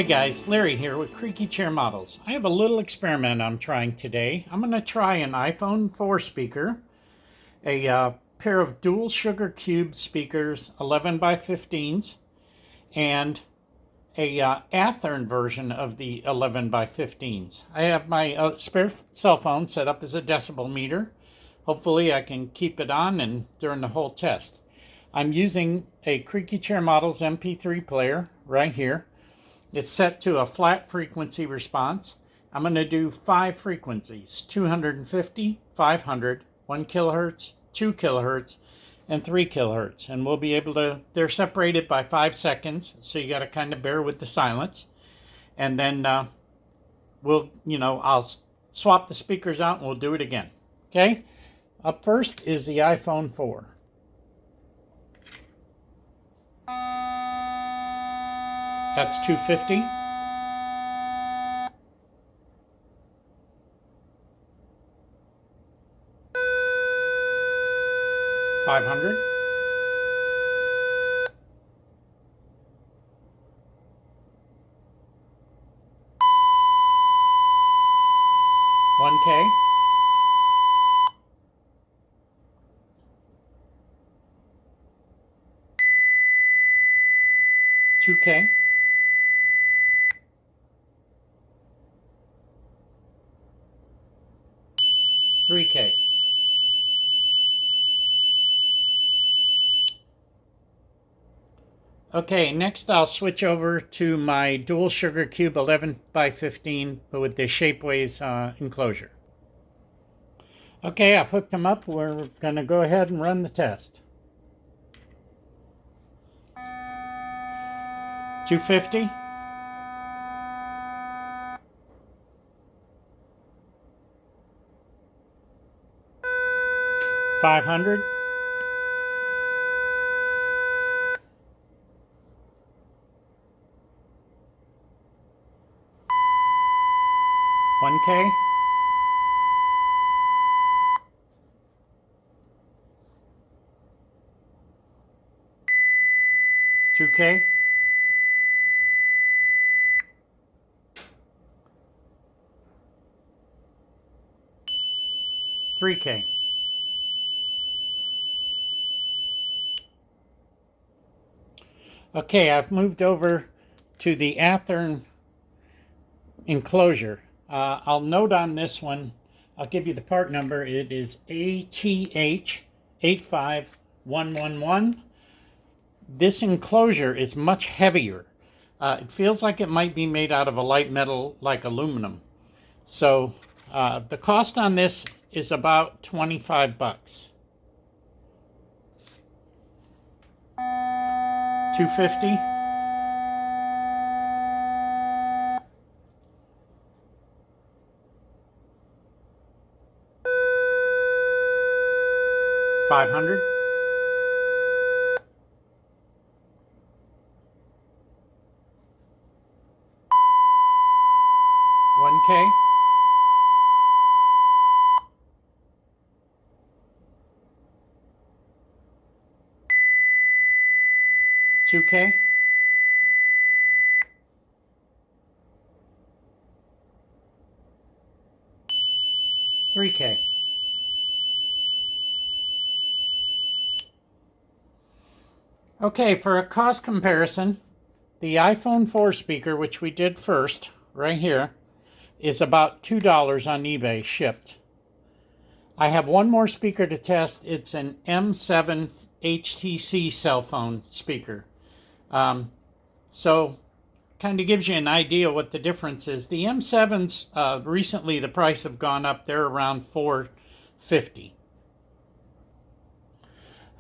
Hey guys, Larry here with Creaky Chair Models. I have a little experiment I'm trying today. I'm going to try an iPhone 4 speaker, a pair of dual sugar cube speakers, 11 by 15s, and a Athearn version of the 11 by 15s. I have my spare cell phone set up as a decibel meter. Hopefully I can keep it on and during the whole test. I'm using a Creaky Chair Models MP3 player right here. It's set to a flat frequency response. I'm going to do 5 frequencies: 250, 500, 1 kilohertz, 2 kilohertz, and 3 kilohertz. And we'll be able to, they're separated by 5 seconds, so you got to kind of bear with the silence. And then I'll swap the speakers out and we'll do it again. Okay? Up first is the iPhone 4. That's 250. $500. $1K. $2K. $3K. Okay, next I'll switch over to my dual sugar cube 11 by 15 but with the Shapeways enclosure. Okay, I've hooked them up. We're going to go ahead and run the test. 250. 500. 1K. 2K. 3K. Okay, I've moved over to the Athearn enclosure. I'll note on this one, I'll give you the part number. It is ATH85111. This enclosure is much heavier. It feels like it might be made out of a light metal like aluminum. So the cost on this is about 25 bucks. 250. 500. 1K. 2K. 3K. Okay, for a cost comparison, the iPhone 4 speaker, which we did first, right here, is about $2 on eBay shipped. I have one more speaker to test. It's an M7 HTC cell phone speaker. So kind of gives you an idea what the difference is. The M7s, recently the price have gone up. They're around $450.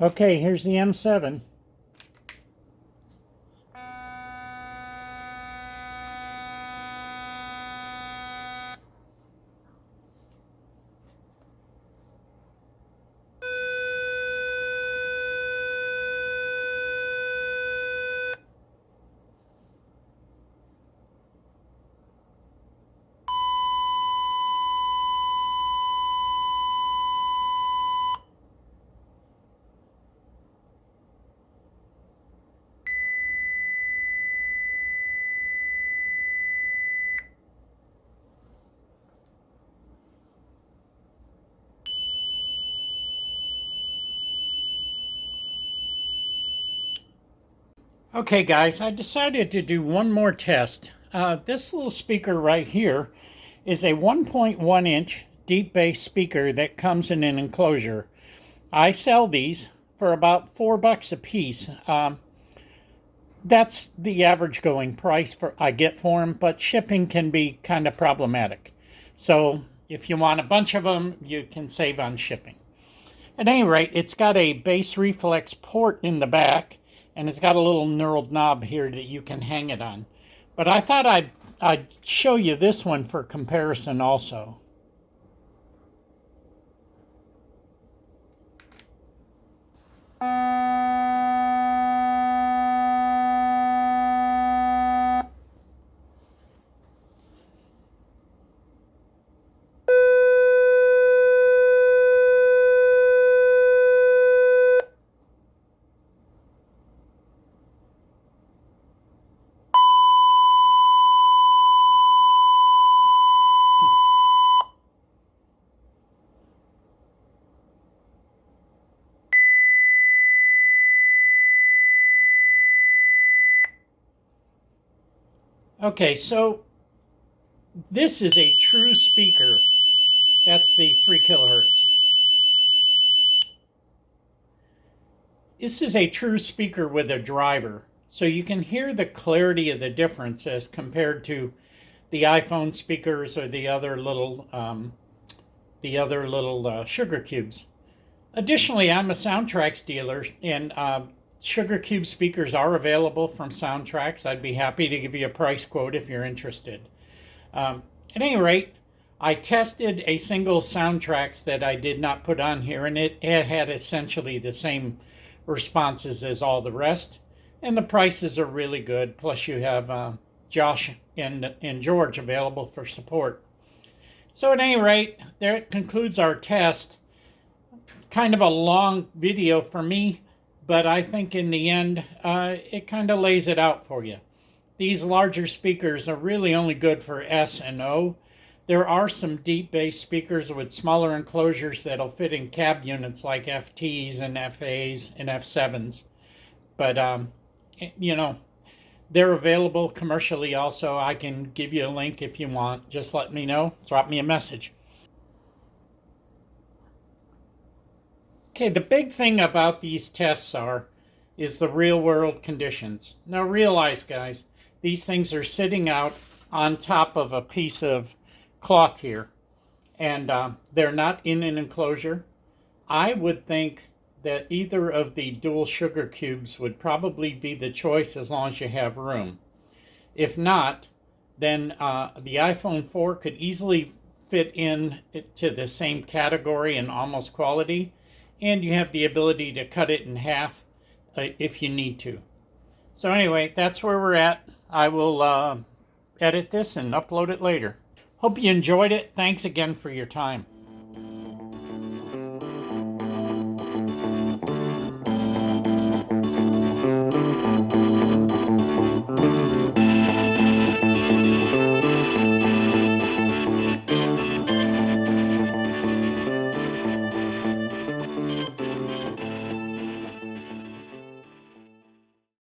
Okay, here's the M7. Okay, guys, I decided to do one more test. This little speaker right here is a 1.1 inch deep bass speaker that comes in an enclosure. I sell these for about $4 a piece. That's the average going price I get for them, but shipping can be kind of problematic. So if you want a bunch of them, you can save on shipping. At any rate, it's got a bass reflex port in the back, and it's got a little knurled knob here that you can hang it on. But I thought I'd show you this one for comparison also. Okay, so this is a true speaker. That's the 3 kilohertz. This is a true speaker with a driver. So you can hear the clarity of the difference as compared to the iPhone speakers or the other little sugar cubes. Additionally, I'm a Soundtraxx dealer, and sugar cube speakers are available from Soundtraxx. I'd be happy to give you a price quote if you're interested. At any rate, I tested a single Soundtraxx that I did not put on here, and it had essentially the same responses as all the rest, and the prices are really good. Plus, you have Josh and George available for support. So at any rate, there concludes our test. Kind of a long video for me, but I think in the end, it kind of lays it out for you. These larger speakers are really only good for S and O. There are some deep bass speakers with smaller enclosures that'll fit in cab units like FTs and FAs and F7s. But, you know, they're available commercially also. I can give you a link if you want. Just let me know. Drop me a message. Okay, the big thing about these tests is the real world conditions. Now realize, guys, these things are sitting out on top of a piece of cloth here, and they're not in an enclosure. I would think that either of the dual sugar cubes would probably be the choice as long as you have room. If not, then the iPhone 4 could easily fit in to the same category and almost quality, and you have the ability to cut it in half if you need to. So anyway, that's where we're at. I will edit this and upload it later. Hope you enjoyed it. Thanks again for your time.